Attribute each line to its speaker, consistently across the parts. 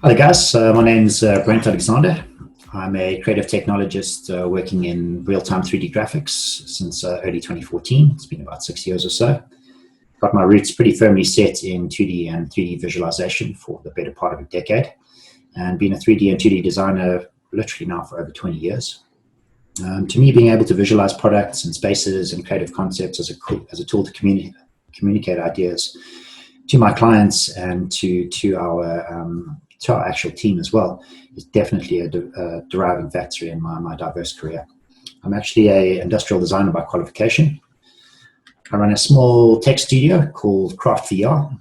Speaker 1: Hi guys, my name's Brent Alexander. I'm a creative technologist working in real-time 3D graphics since early 2014. It's been about 6 years or so. Got my roots pretty firmly set in 2D and 3D visualization for the better part of a decade, and been a 3D and 2D designer literally now for over 20 years. To me, being able to visualize products and spaces and creative concepts as a tool to communicate ideas to my clients and to our actual team as well is definitely a driving factor in my diverse career. I'm actually an industrial designer by qualification. I run a small tech studio called CraftVR.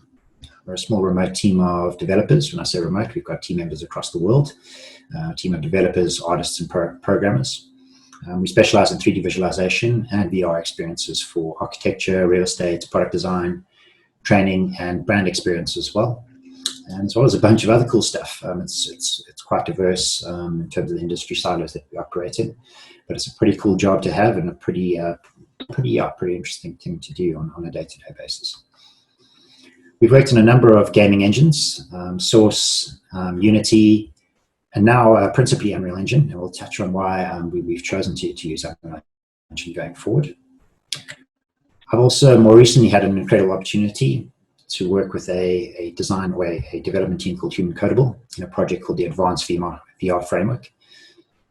Speaker 1: We're a small remote team of developers. When I say remote, we've got team members across the world, a team of developers, artists, and programmers. We specialize in 3D visualization and VR experiences for architecture, real estate, product design, training, and brand experience as well. And as well as a bunch of other cool stuff. It's quite diverse in terms of the industry silos that we operate in, but it's a pretty cool job to have and a pretty interesting thing to do on a day-to-day basis. We've worked in a number of gaming engines, Source, Unity, and now principally Unreal Engine, and we'll touch on why we've chosen to use Unreal Engine going forward. I've also more recently had an incredible opportunity to work with a design or a development team called Human Codable in a project called the Advanced VR Framework.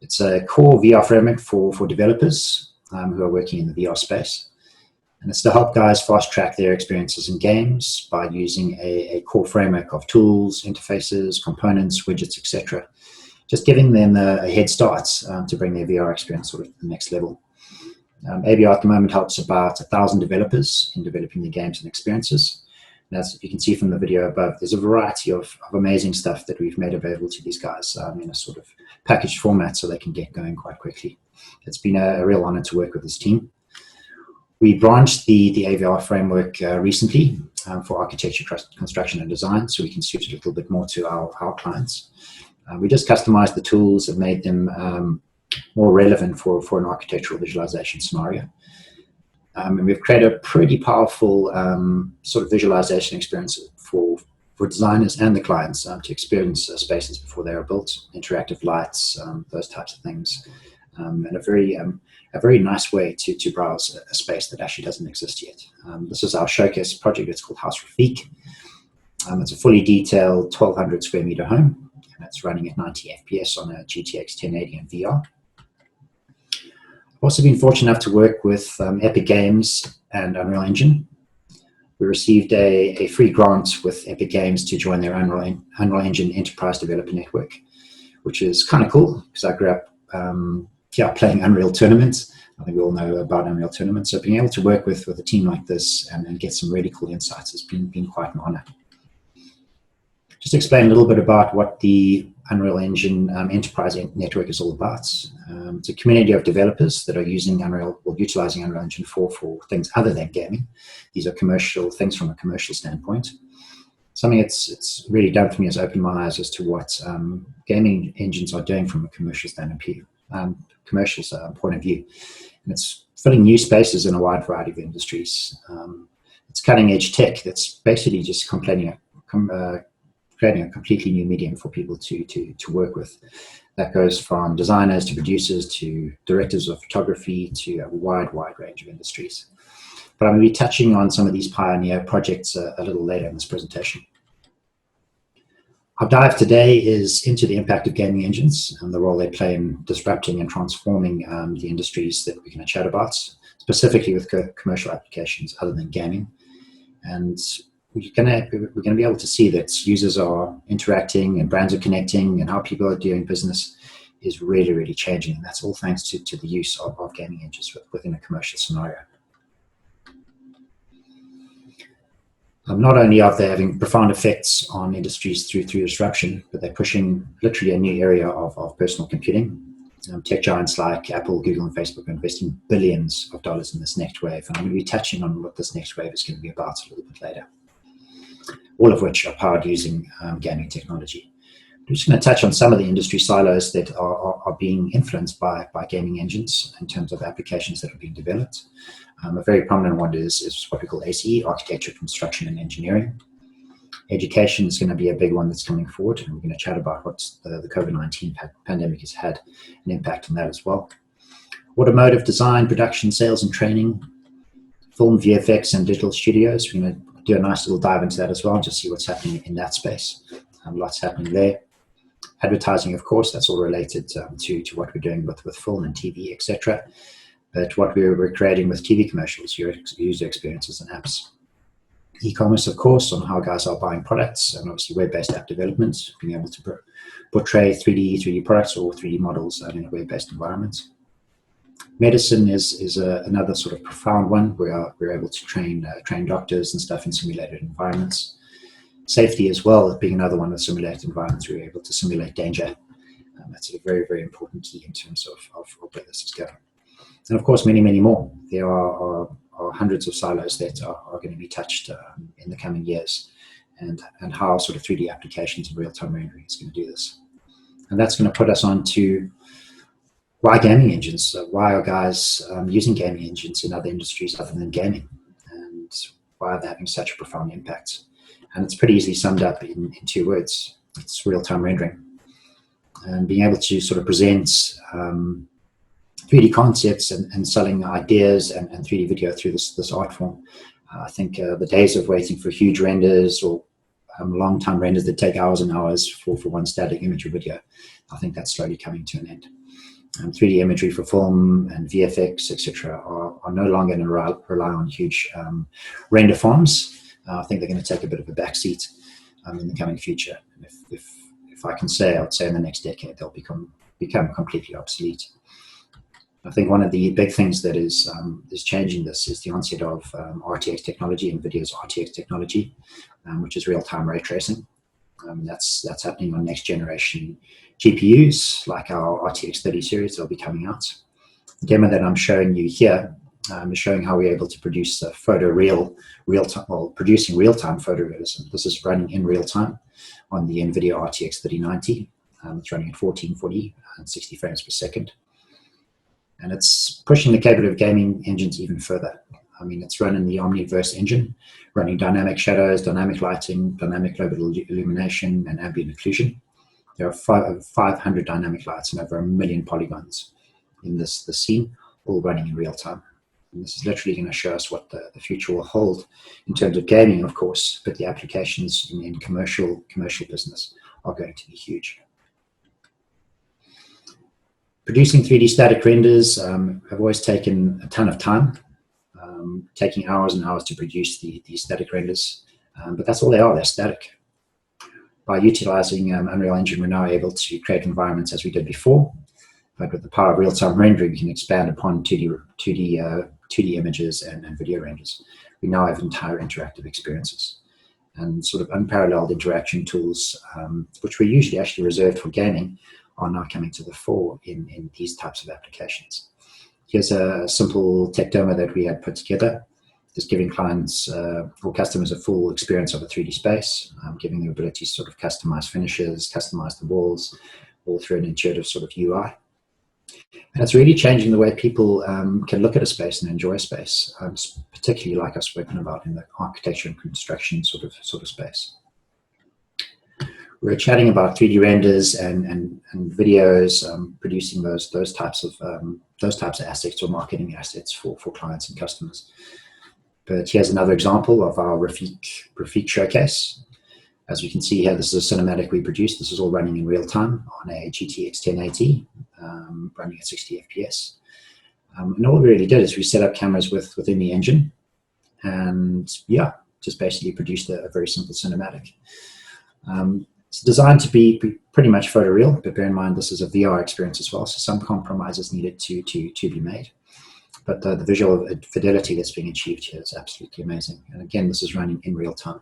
Speaker 1: It's a core VR framework for developers who are working in the VR space. And it's to help guys fast track their experiences in games by using a core framework of tools, interfaces, components, widgets, etc. Just giving them a head start to bring their VR experience sort of to the next level. AVR at the moment helps about 1,000 developers in developing the games and experiences. And as you can see from the video above, there's a variety of amazing stuff that we've made available to these guys in a sort of packaged format so they can get going quite quickly. It's been a real honor to work with this team. We branched the AVR framework recently for architecture, construction, and design, so we can suit it a little bit more to our clients. We just customized the tools and made them more relevant for an architectural visualization scenario. And we've created a pretty powerful sort of visualization experience for designers and the clients to experience spaces before they are built, interactive lights, those types of things, and a very nice way to browse a space that actually doesn't exist yet. This is our showcase project. It's called House Rafik. It's a fully detailed 1,200 square meter home, and it's running at 90 FPS on a GTX 1080 in VR. I've also been fortunate enough to work with Epic Games and Unreal Engine. We received a free grant with Epic Games to join their Unreal Engine Enterprise Developer Network, which is kind of cool because I grew up playing Unreal tournaments. I think we all know about Unreal tournaments. So being able to work with a team like this and get some really cool insights has been quite an honor. Just to explain a little bit about what the Unreal Engine Enterprise Network is all about. It's a community of developers that are using Unreal or utilizing Unreal Engine for things other than gaming. These are commercial things from a commercial standpoint. Something it's really done for me is opened my eyes as to what gaming engines are doing from a commercial standpoint, point of view. And it's filling new spaces in a wide variety of industries. It's cutting edge tech that's basically just creating a completely new medium for people to work with. That goes from designers to producers to directors of photography to a wide range of industries. But I'm going to be touching on some of these pioneer projects a little later in this presentation. Our dive today is into the impact of gaming engines and the role they play in disrupting and transforming the industries that we're going to chat about, specifically with commercial applications other than gaming. And we're going to be able to see that users are interacting and brands are connecting and how people are doing business is really changing. And that's all thanks to the use of gaming engines within a commercial scenario. Not only are they having profound effects on industries through disruption, but they're pushing literally a new area of personal computing. Tech giants like Apple, Google, and Facebook are investing billions of dollars in this next wave. And I'm going to be touching on what this next wave is going to be about a little bit later, all of which are powered using gaming technology. I'm just going to touch on some of the industry silos that are being influenced by gaming engines in terms of applications that are being developed. A very prominent one is what we call ACE, Architecture, Construction, and Engineering. Education is going to be a big one that's coming forward, and we're going to chat about what the COVID-19 pandemic has had an impact on that as well. Automotive design, production, sales and training, film, VFX and digital studios. We're going to do a nice little dive into that as well and just see what's happening in that space. Lots happening there. Advertising, of course, that's all related to what we're doing with film and TV, etc. But what we're creating with TV commercials, user experiences and apps. E-commerce, of course, on how guys are buying products, and obviously web-based app development, being able to portray 3D products or 3D models in a web-based environment. Medicine is another sort of profound one. We're able to train doctors and stuff in simulated environments. Safety as well, being another one of simulated environments, we're able to simulate danger. That's a very, very important key in terms of where this is going. And of course, many, many more. There are hundreds of silos that are going to be touched in the coming years, and how sort of 3D applications and real-time rendering is going to do this. And that's going to put us on to why gaming engines? Why are guys using gaming engines in other industries other than gaming? And why are they having such a profound impact? And it's pretty easily summed up in 2 words. It's real-time rendering. And being able to sort of present 3D concepts and selling ideas and 3D video through this art form. I think the days of waiting for huge renders or long-time renders that take hours and hours for one static image or video, I think that's slowly coming to an end. 3D imagery for film and VFX, etc., are no longer going to rely on huge render farms. I think they're going to take a bit of a backseat in the coming future. And if I can say, I would say in the next decade they'll become completely obsolete. I think one of the big things that is changing this is the onset of RTX technology, NVIDIA's RTX technology, which is real-time ray tracing. That's happening on next generation GPUs like our RTX 30 series. They'll be coming out. The demo that I'm showing you here is showing how we're able to produce producing real-time photorealism. This is running in real time on the NVIDIA RTX 3090. It's running at 1440 and 60 frames per second. And it's pushing the capability of gaming engines even further. I mean, it's running the Omniverse engine, running dynamic shadows, dynamic lighting, dynamic global illumination, and ambient occlusion. There are 500 dynamic lights and over 1 million polygons in the scene, all running in real time. And this is literally going to show us what the future will hold in terms of gaming, of course, but the applications in commercial business are going to be huge. Producing 3D static renders have always taken a ton of time, taking hours and hours to produce these static renders, but that's all they are, they're static. By utilizing Unreal Engine, we're now able to create environments as we did before, but with the power of real-time rendering, we can expand upon 2D images and video renders. We now have entire interactive experiences and sort of unparalleled interaction tools, which were usually actually reserved for gaming, are now coming to the fore in these types of applications. Here's a simple tech demo that we had put together, just giving clients or customers a full experience of a 3D space, giving them the ability to sort of customize finishes, customize the walls, all through an intuitive sort of UI. And it's really changing the way people can look at a space and enjoy a space, particularly like I've spoken about in the architecture and construction sort of space. We're chatting about 3D renders and videos, producing those types of assets or marketing assets for clients and customers. But here's another example of our Refugee Showcase. As you can see here, this is a cinematic we produced. This is all running in real time on a GTX 1080, running at 60 FPS. And all we really did is we set up cameras within the engine, and yeah, just basically produced a very simple cinematic. It's designed to be pretty much photoreal, but bear in mind this is a VR experience as well, so some compromises needed to be made. But the visual fidelity that's being achieved here is absolutely amazing. And again, this is running in real time.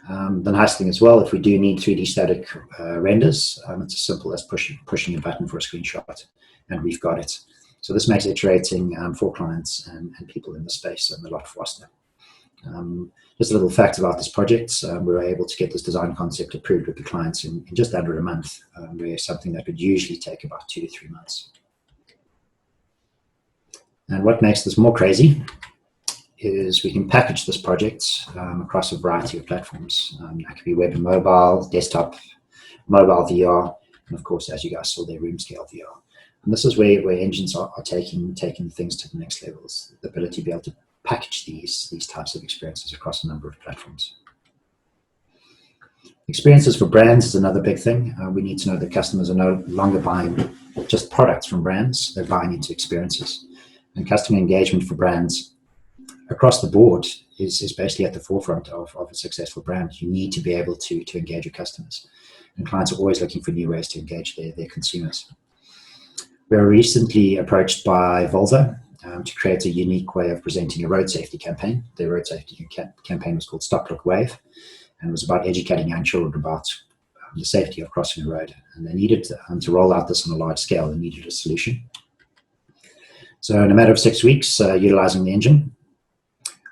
Speaker 1: The nice thing as well, if we do need 3D static renders, it's as simple as pushing a button for a screenshot, and we've got it. So this makes iterating for clients and people in the space a lot faster. Just a little fact about this project, we were able to get this design concept approved with the clients in just under a month, where something that would usually take about 2 to 3 months. And what makes this more crazy is we can package this project across a variety of platforms. That could be web and mobile, desktop, mobile VR, and of course, as you guys saw there, room scale VR. And this is where engines are taking things to the next levels, the ability to be able to package these types of experiences across a number of platforms. Experiences for brands is another big thing. We need to know that customers are no longer buying just products from brands, they're buying into experiences. And customer engagement for brands across the board is basically at the forefront of a successful brand. You need to be able to engage your customers. And clients are always looking for new ways to engage their consumers. We were recently approached by Volvo to create a unique way of presenting a road safety campaign. Their road safety campaign was called Stop, Look, Wave, and was about educating young children about the safety of crossing a road. And they needed to roll out this on a large scale. They needed a solution. So in a matter of 6 weeks, utilizing the engine,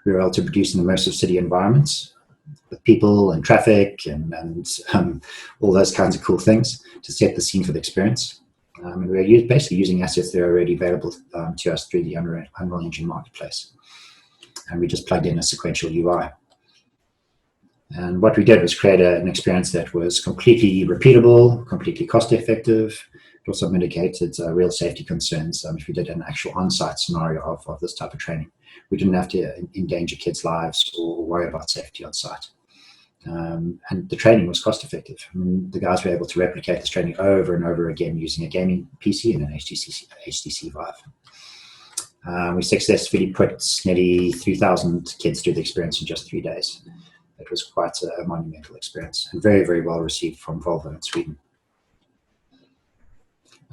Speaker 1: we were able to produce an immersive city environment with people and traffic and all those kinds of cool things to set the scene for the experience. And we're basically using assets that are already available to us through the Unreal Engine marketplace. And we just plugged in a sequential UI. And what we did was create an experience that was completely repeatable, completely cost-effective. It also mitigated real safety concerns if we did an actual on-site scenario of this type of training. We didn't have to endanger kids' lives or worry about safety on site. And the training was cost-effective. I mean, the guys were able to replicate this training over and over again using a gaming PC and an HTC Vive. We successfully put nearly 3,000 kids through the experience in just 3 days. It was quite a monumental experience and very, very well received from Volvo in Sweden.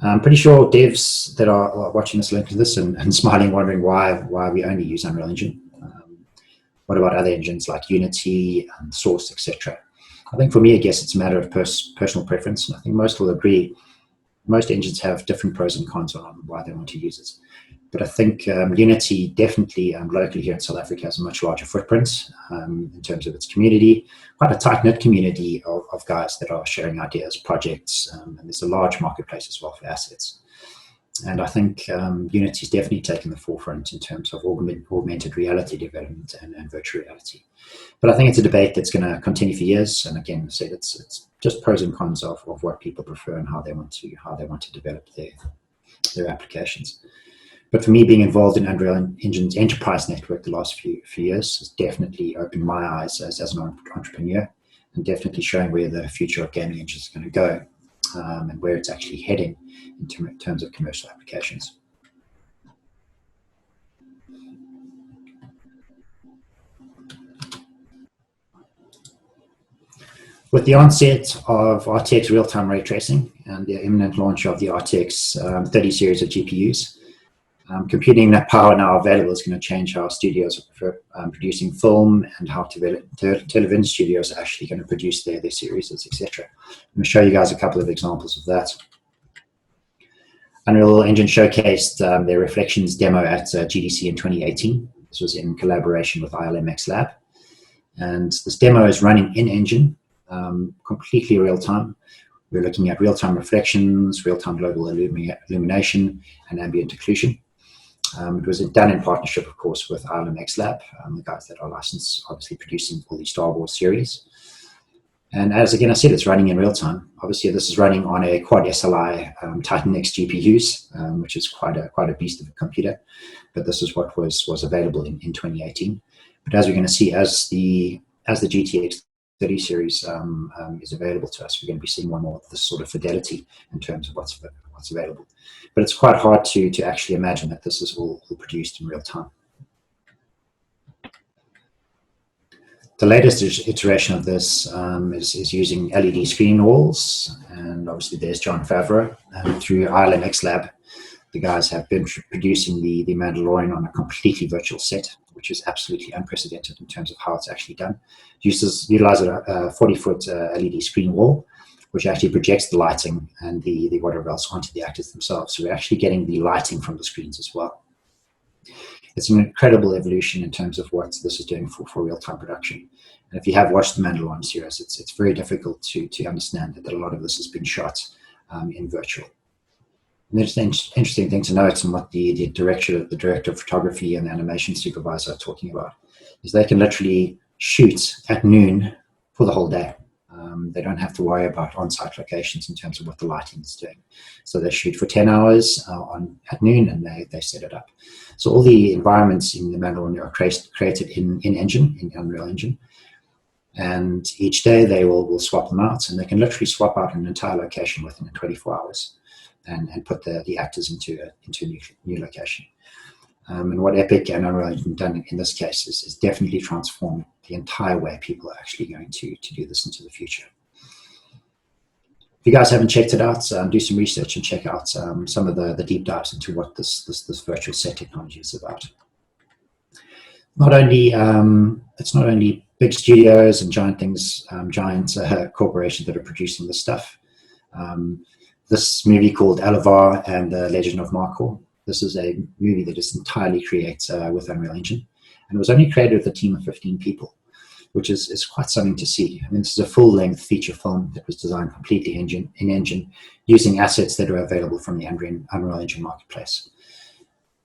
Speaker 1: I'm pretty sure devs that are watching this link to this and smiling, wondering why we only use Unreal Engine. What about other engines like Unity and Source, etc.? I think for me, I guess it's a matter of personal preference. And I think most will agree, most engines have different pros and cons on why they want to use it. But I think Unity definitely locally here in South Africa has a much larger footprint in terms of its community, quite a tight-knit community of guys that are sharing ideas, projects, and there's a large marketplace as well for assets. And I think Unity's definitely taken the forefront in terms of augmented reality development and virtual reality. But I think it's a debate that's going to continue for years. And again, I said it's just pros and cons of what people prefer and how they want to develop their applications. But for me, being involved in Unreal Engine's enterprise network the last few years has definitely opened my eyes as an entrepreneur, and definitely showing where the future of gaming engines is going to go and where it's actually heading in terms of commercial applications. With the onset of RTX real-time ray tracing and the imminent launch of the RTX 30 series of GPUs, computing that power now available is going to change how studios are producing film and how television studios are actually going to produce their series, etc. I'm going to show you guys a couple of examples of that. Unreal Engine showcased their Reflections demo at GDC in 2018. This was in collaboration with ILMX Lab. And this demo is running in Engine, completely real-time. We're looking at real-time reflections, real-time global illumination, and ambient occlusion. It was done in partnership, of course, with ILMX Lab, the guys that are licensed, obviously producing all the Star Wars series. And as again I said, it's running in real time. Obviously, this is running on a quad SLI Titan X GPUs, which is quite a beast of a computer. But this is what was available in 2018. But as we're going to see, as the GTX 30 series is available to us, we're going to be seeing more and more of this sort of fidelity in terms of what's available. But it's quite hard to actually imagine that this is all produced in real time. The latest iteration of this is using LED screen walls, and obviously there's Jon Favreau. And through ILMX Lab, the guys have been producing the Mandalorian on a completely virtual set, which is absolutely unprecedented in terms of how it's actually done. Utilizes a 40-foot LED screen wall, which actually projects the lighting and the whatever else onto the actors themselves. So we're actually getting the lighting from the screens as well. It's an incredible evolution in terms of what this is doing for real-time production. And if you have watched the Mandalorian series, it's very difficult to understand that a lot of this has been shot in virtual. And there's an interesting thing to note, and what the director of photography and animation supervisor are talking about, is they can literally shoot at noon for the whole day. They don't have to worry about on-site locations in terms of what the lighting is doing. So they shoot for 10 hours at noon, and they set it up. So all the environments in the Mandalorian are created in Unreal Engine. And each day they will swap them out, and they can literally swap out an entire location within 24 hours and put the actors into a new location. And what Epik and Unreal Engine done in this case is definitely transform the entire way people are actually going to do this into the future. If you guys haven't checked it out, do some research and check out some of the deep dives into what this virtual set technology is about. It's not only big studios and giant corporations that are producing this stuff. This movie called Alovar and the Legend of Markor. This is a movie that is entirely created with Unreal Engine, and it was only created with a team of 15 people, which is quite something to see. I mean, this is a full-length feature film that was designed completely in Engine, using assets that are available from the Unreal Engine marketplace.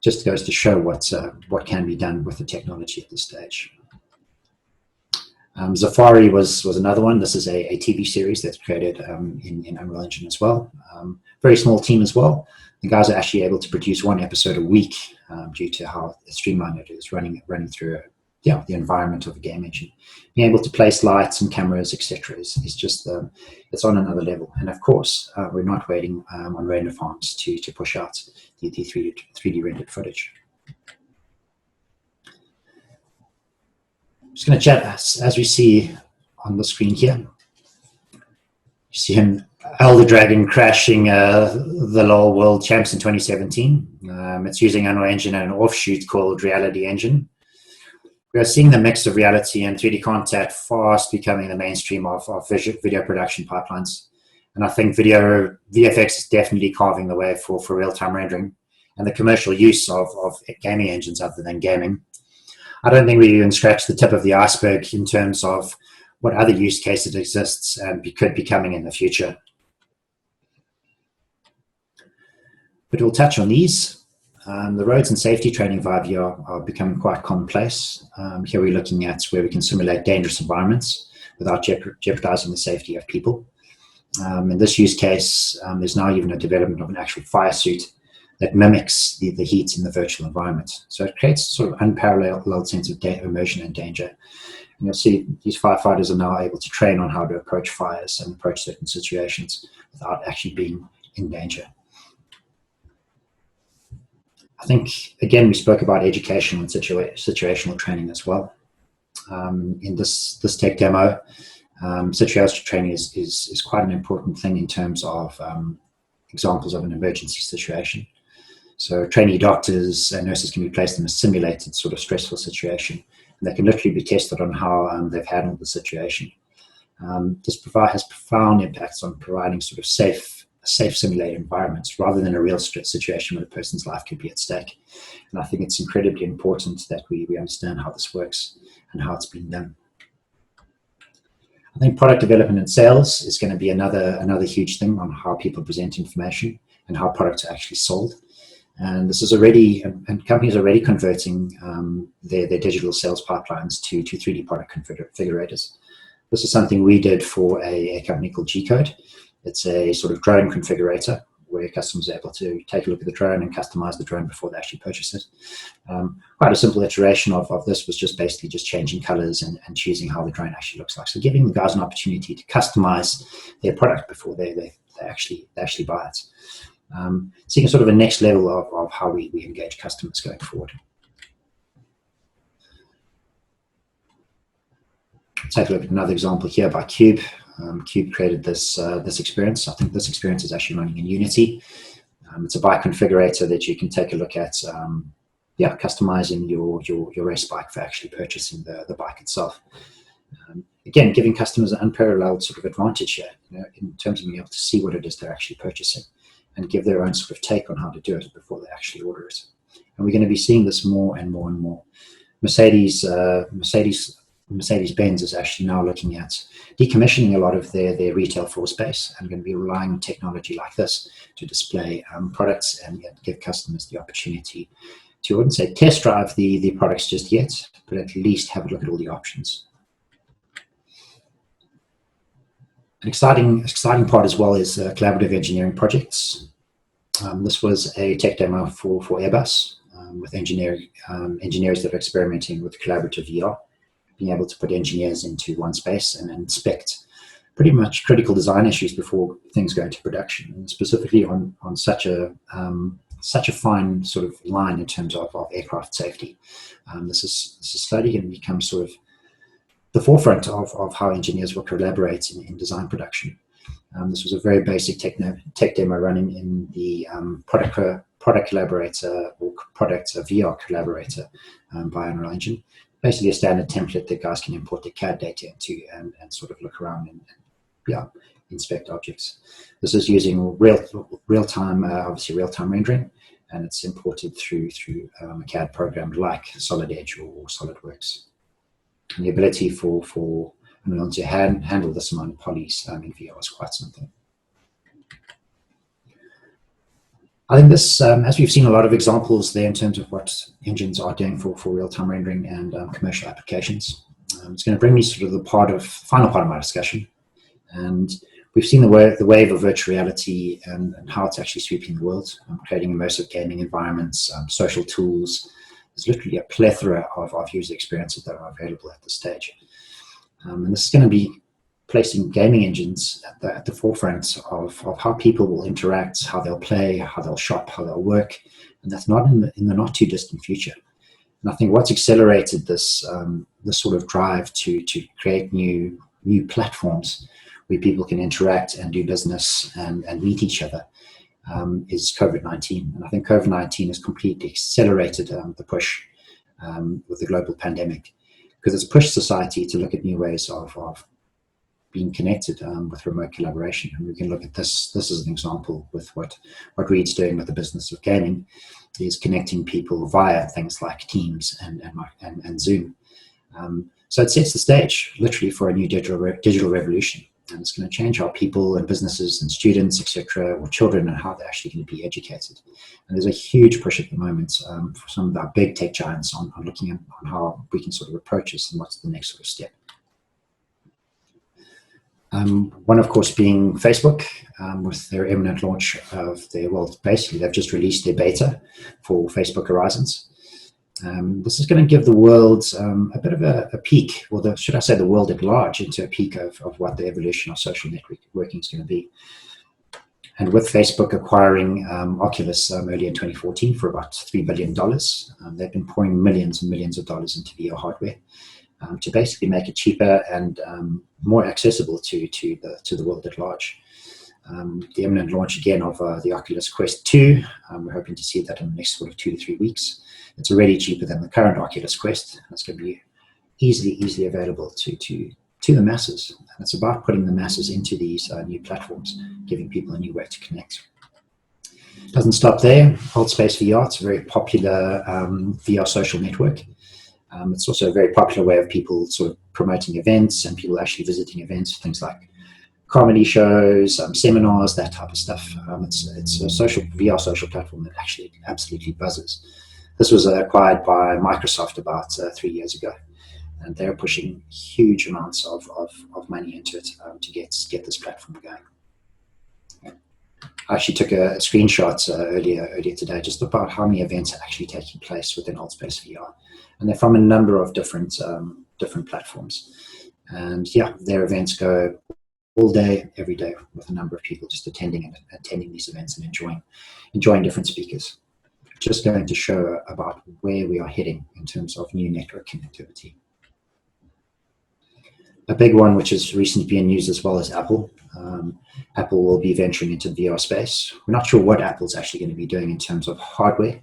Speaker 1: Just goes to show what can be done with the technology at this stage. Zafari was another one. This is a TV series that's created in Unreal Engine as well. Very small team as well. The guys are actually able to produce one episode a week due to how streamlined it is, running through the environment of a game engine. Being able to place lights and cameras, etc., is just it's on another level. And of course, we're not waiting on render farms to push out the 3D rendered footage. I'm just going to chat as we see on the screen here. You see him, Elder Dragon, crashing the LoL World Champs in 2017. It's using Unreal Engine and an offshoot called Reality Engine. We are seeing the mix of reality and 3D content fast becoming the mainstream of video production pipelines. And I think VFX is definitely carving the way for real-time rendering and the commercial use of gaming engines other than gaming. I don't think we even scratched the tip of the iceberg in terms of what other use cases exists and could be coming in the future. But we'll touch on these. The roads and safety training via VR are becoming quite commonplace. Here we're looking at where we can simulate dangerous environments without jeopardizing the safety of people. In this use case, there's now even a development of an actual fire suit that mimics the heat in the virtual environment. So it creates a sort of unparalleled sense of immersion and danger. And you'll see these firefighters are now able to train on how to approach fires and approach certain situations without actually being in danger. I think, again, we spoke about education and situational training as well. In this tech demo, situational training is quite an important thing in terms of examples of an emergency situation. So trainee doctors and nurses can be placed in a simulated sort of stressful situation, and they can literally be tested on how they've handled the situation. This has profound impacts on providing sort of safe simulated environments rather than a real situation where a person's life could be at stake. And I think it's incredibly important that we understand how this works and how it's been done. I think product development and sales is going to be another huge thing on how people present information and how products are actually sold. And this is already, and companies are already converting their digital sales pipelines to 3D product configurators. This is something we did for a company called G-Code. It's a sort of drone configurator where customers are able to take a look at the drone and customize the drone before they actually purchase it. Quite a simple iteration of this was just basically just changing colors and choosing how the drone actually looks like. So giving the guys an opportunity to customize their product before they actually buy it. Seeing sort of a next level of how we engage customers going forward. Take a look at another example here by Cube. Cube created this experience. I think this experience is actually running in Unity. It's a bike configurator that you can take a look at, customizing your race bike for actually purchasing the bike itself. Again, giving customers an unparalleled sort of advantage here, in terms of being able to see what it is they're actually purchasing and give their own sort of take on how to do it before they actually order it. And we're going to be seeing this more and more and more. Mercedes-Benz is actually now looking at decommissioning a lot of their retail floor space and going to be relying on technology like this to display products and give customers the opportunity to, I wouldn't say test drive the products just yet, but at least have a look at all the options. An exciting part as well is collaborative engineering projects. This was a tech demo for Airbus with engineers that are experimenting with collaborative VR, being able to put engineers into one space and inspect pretty much critical design issues before things go into production, and specifically on such a fine sort of line in terms of aircraft safety. This is slowly going to become sort of the forefront of how engineers will collaborate in design production. This was a very basic tech demo running in the product collaborator or product VR collaborator by Unreal Engine. Basically a standard template that guys can import their CAD data into and sort of look around and inspect objects. This is using real-time rendering, and it's imported through a CAD program like Solid Edge or SolidWorks. And the ability for Unreal to handle this amount of polys in VR is quite something. I think this, as we've seen a lot of examples there in terms of what engines are doing for real-time rendering and commercial applications, it's going to bring me sort of the final part of my discussion. And we've seen the wave of virtual reality and how it's actually sweeping the world, creating immersive gaming environments, social tools. There's literally a plethora of user experiences that are available at this stage. And this is going to be placing gaming engines at the forefront of how people will interact, how they'll play, how they'll shop, how they'll work. And that's not in the not too distant future. And I think what's accelerated this sort of drive to create new platforms where people can interact and do business and meet each other is COVID-19. And I think COVID-19 has completely accelerated the push with the global pandemic, because it's pushed society to look at new ways of being connected with remote collaboration. And we can look at this as an example with what Reed's doing with the business of gaming, is connecting people via things like Teams and Zoom. So it sets the stage literally for a new digital revolution. And it's going to change how people and businesses and students, etc., or children, and how they're actually going to be educated. And there's a huge push at the moment for some of our big tech giants on looking at how we can sort of approach this and what's the next sort of step. One, of course, being Facebook with their imminent launch of their, well, basically they've just released their beta for Facebook Horizons. This is going to give the world a bit of a peek, or should I say the world at large, into a peek of what the evolution of social networking is going to be. And with Facebook acquiring Oculus early in 2014 for about $3 billion, they've been pouring millions and millions of dollars into VR hardware to basically make it cheaper and more accessible to the world at large. The imminent launch again of the Oculus Quest 2, we're hoping to see that in the next sort of 2 to 3 weeks. It's already cheaper than the current Oculus Quest, and it's going to be easily available to the masses. And it's about putting the masses into these new platforms, giving people a new way to connect. It doesn't stop there. Holdspace VR, it's a very popular VR social network. It's also a very popular way of people sort of promoting events and people actually visiting events, things like comedy shows, seminars, that type of stuff. It's a VR social platform that actually absolutely buzzes. This was acquired by Microsoft about 3 years ago, and they're pushing huge amounts of money into it to get this platform going. Yeah. I actually took a screenshot earlier today just about how many events are actually taking place within Holdspace VR, and they're from a number of different platforms. And yeah, their events go all day, every day, with a number of people just attending these events and enjoying different speakers. Just going to show about where we are heading in terms of new network connectivity. A big one which has recently been used as well as Apple. Apple will be venturing into the VR space. We're not sure what Apple's actually going to be doing in terms of hardware,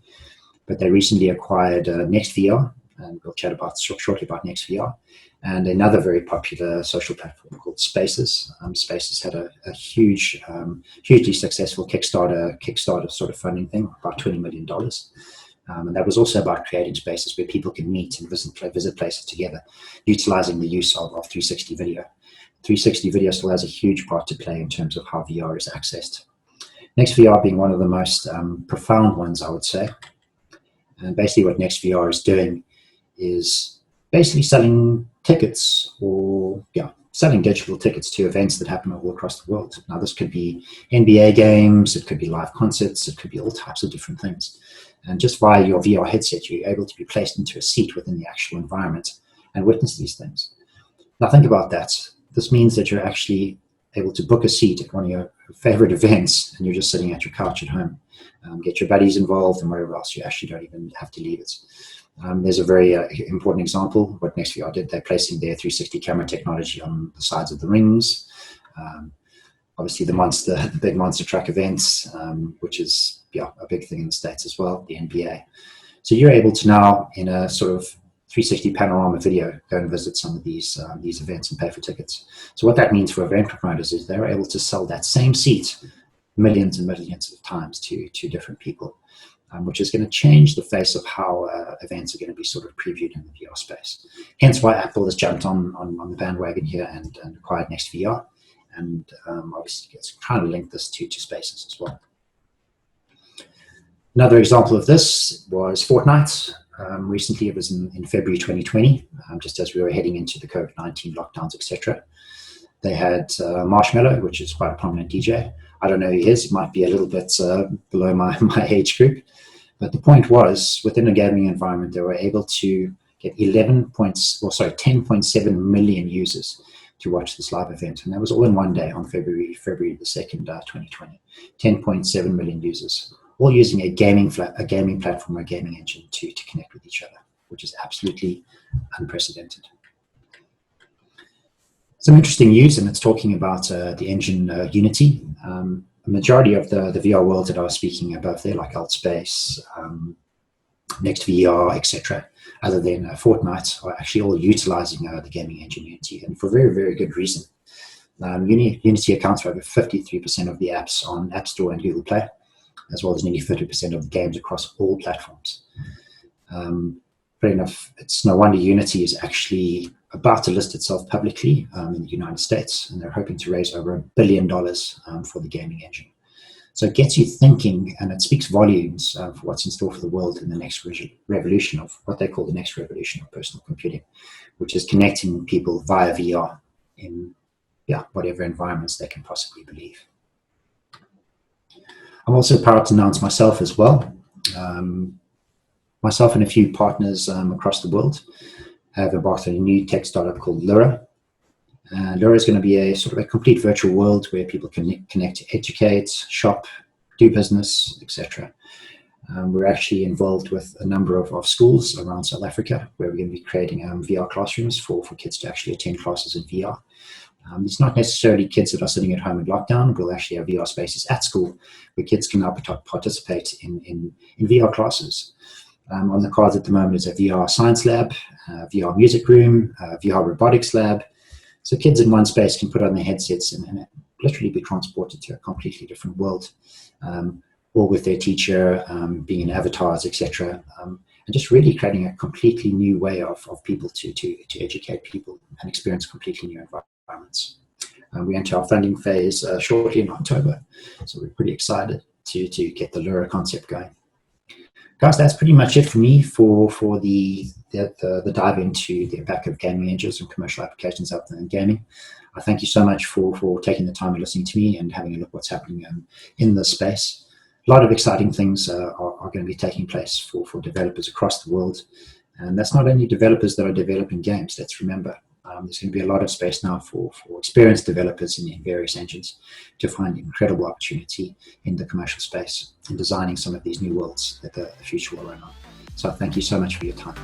Speaker 1: but they recently acquired NextVR, and we'll chat shortly about NextVR, and another very popular social platform called Spaces. Spaces had a hugely successful Kickstarter sort of funding thing, about $20 million. And that was also about creating spaces where people can meet and visit places together, utilizing the use of 360 video. 360 video still has a huge part to play in terms of how VR is accessed. NextVR being one of the most profound ones, I would say. And basically what NextVR is doing is basically selling tickets, or selling digital tickets to events that happen all across the world. Now, this could be NBA games, it could be live concerts, it could be all types of different things. And just via your VR headset, you're able to be placed into a seat within the actual environment and witness these things. Now, think about that. This means that you're actually able to book a seat at one of your favorite events, and you're just sitting at your couch at home. Get your buddies involved, and wherever else, you actually don't even have to leave it. There's a very important example. What NextVR did, they're placing their 360 camera technology on the sides of the rings. Obviously, the big monster truck events, which is a big thing in the States as well, the NBA. So you're able to now, in a sort of 360 panorama video, go and visit some of these events and pay for tickets. So what that means for event promoters is they're able to sell that same seat millions and millions of times to different people, which is going to change the face of how events are going to be sort of previewed in the VR space. Hence why Apple has jumped on the bandwagon here and acquired NextVR, and obviously it's trying to link this to spaces as well. Another example of this was Fortnite. Recently, it was in February 2020, just as we were heading into the COVID-19 lockdowns, etc. They had Marshmello, which is quite a prominent DJ. I don't know who he is. He might be a little bit below my age group. But the point was, within a gaming environment, they were able to get 10.7 million users to watch this live event. And that was all in one day on February the 2nd, 2020. 10.7 million users, all using a gaming platform or a gaming engine to connect with each other, which is absolutely unprecedented. Some interesting news, and it's talking about the engine Unity. The majority of the VR world that I was speaking above there, like Altspace, NextVR, etc., other than Fortnite, are actually all utilizing the gaming engine Unity, and for very, very good reason. Unity accounts for over 53% of the apps on App Store and Google Play, as well as nearly 50% of the games across all platforms. Fair enough, it's no wonder Unity is actually about to list itself publicly in the United States, and they're hoping to raise over $1 billion for the gaming engine. So it gets you thinking, and it speaks volumes for what's in store for the world in the next revolution of what they call the next revolution of personal computing, which is connecting people via VR in whatever environments they can possibly believe. I'm also proud to announce myself as well. Myself and a few partners across the world have embarked on a new tech startup called Lira. Lira is going to be a sort of a complete virtual world where people can connect to educate, shop, do business, etc. We're actually involved with a number of schools around South Africa, where we're going to be creating VR classrooms for kids to actually attend classes in VR. It's not necessarily kids that are sitting at home in lockdown. We'll actually have VR spaces at school where kids can now participate in VR classes. On the cards at the moment is a VR science lab, VR music room, VR robotics lab. So kids in one space can put on their headsets and literally be transported to a completely different world, or with their teacher, being in avatars, etc. And just really creating a completely new way of people to educate people and experience completely new environments. We enter our funding phase shortly in October, so we're pretty excited to get the Lira concept going. Guys, that's pretty much it for me for the dive into the impact of gaming engines and commercial applications out there in gaming. I thank you so much for taking the time and listening to me and having a look what's happening in this space. A lot of exciting things are going to be taking place for developers across the world. And that's not only developers that are developing games. Let's remember, there's going to be a lot of space now for experienced developers in various engines to find incredible opportunity in the commercial space in designing some of these new worlds that the future will run on. So thank you so much for your time.